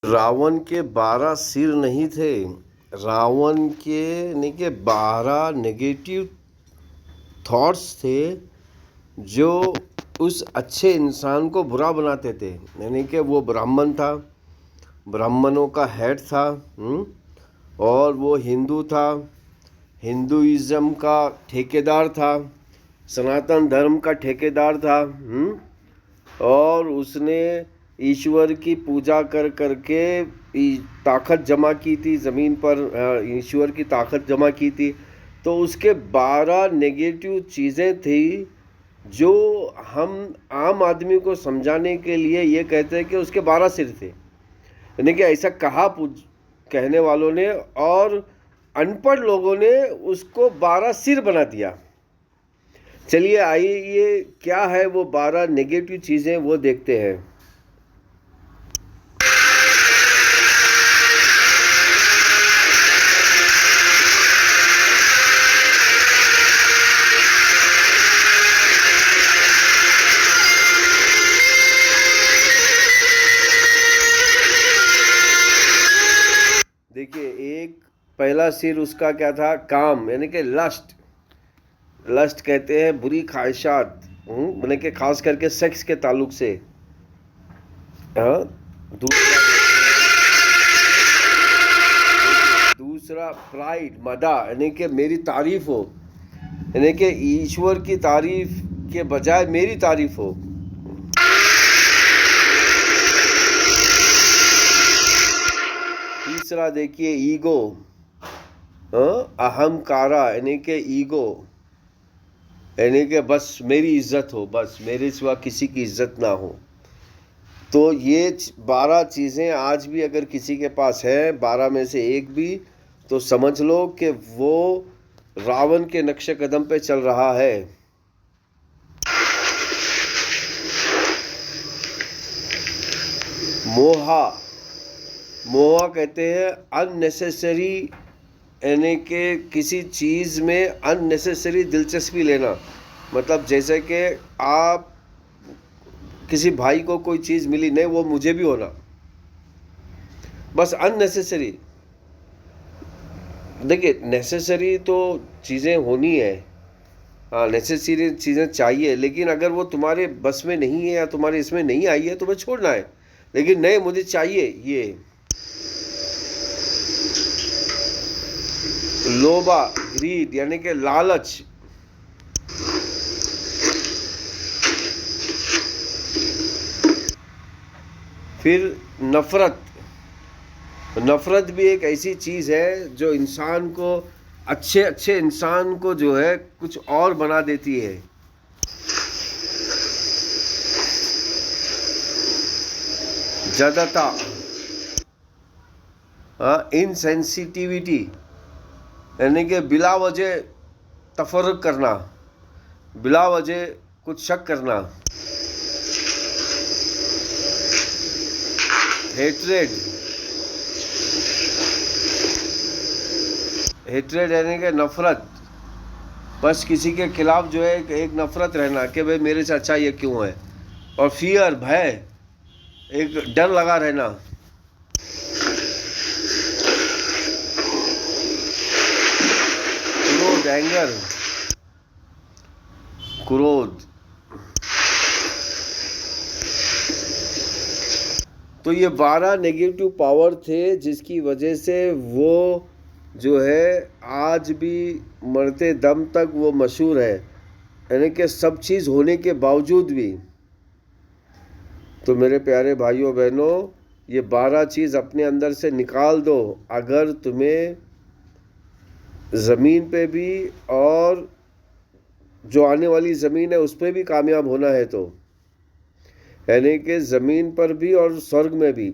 रावण के 12 सिर नहीं थे। रावण के यानी कि 12 नेगेटिव थॉट्स थे जो उस अच्छे इंसान को बुरा बनाते थे। यानी कि वो ब्राह्मण था, ब्राह्मणों का हेड था, और वो हिंदू था, हिंदुइज्म का ठेकेदार था, सनातन धर्म का ठेकेदार था। और उसने ईश्वर की पूजा कर करके ताकत जमा की थी ज़मीन पर, ईश्वर की ताकत जमा की थी। तो उसके 12 नेगेटिव चीज़ें थी जो हम आम आदमी को समझाने के लिए ये कहते हैं कि उसके 12 सिर थे। यानी कि ऐसा कहा कहने वालों ने, और अनपढ़ लोगों ने उसको 12 सिर बना दिया। चलिए आइए क्या है वो 12 नेगेटिव चीज़ें, वो देखते हैं। देखिए, एक पहला सिर उसका क्या था? काम, यानी कि लस्ट। लस्ट कहते हैं बुरी ख्वाहिशात, यानी कि खास करके सेक्स के ताल्लुक से। दूसरा प्राइड, मदा, यानी कि मेरी तारीफ हो, यानी कि ईश्वर की तारीफ के बजाय मेरी तारीफ हो। तीसरा देखिए ईगो, अहंकारा, यानी कि ईगो, यानी कि बस मेरी इज्जत हो, बस मेरे सिवा किसी की इज्जत ना हो। तो ये 12 चीज़ें आज भी अगर किसी के पास है, 12 में से एक भी, तो समझ लो कि वो रावण के नक्शे कदम पे चल रहा है। मोहा, मोहा कहते हैं अननेसेसरी, यानी कि किसी चीज़ में अननेसेसरी दिलचस्पी लेना। मतलब जैसे कि आप किसी भाई को कोई चीज़ मिली, नहीं वो मुझे भी होना, बस अननेसेसरी। देखिए, नेसेसरी तो चीज़ें होनी है, हाँ नेसेसरी चीज़ें चाहिए, लेकिन अगर वो तुम्हारे बस में नहीं है या तुम्हारे इसमें नहीं आई है तो तुम्हें छोड़ना है। लेकिन नहीं, मुझे चाहिए ये। लोभा, ग्रीड, यानी कि लालच। फिर नफरत। नफरत भी एक ऐसी चीज़ है जो इंसान को, अच्छे अच्छे इंसान को जो है कुछ और बना देती है। जड़ता, इनसेंसिटिविटी, यानी कि बिला वजह तफर्रुक करना, बिला वजह कुछ शक करना। हेट्रेड, हेट्रेड यानी कि नफरत, बस किसी के खिलाफ जो है एक नफरत रहना कि भाई मेरे से अच्छा ये क्यों है। और फियर, भय, एक डर लगा रहना। क्रोध, एंगर, क्रोध। तो ये 12 नेगेटिव पावर थे जिसकी वजह से वो जो है आज भी मरते दम तक वो मशहूर है, यानी कि सब चीज़ होने के बावजूद भी। तो मेरे प्यारे भाइयों बहनों, ये 12 चीज़ अपने अंदर से निकाल दो अगर तुम्हें ज़मीन पे भी और जो आने वाली ज़मीन है उस पर भी कामयाब होना है। तो यानी कि ज़मीन पर भी और स्वर्ग में भी।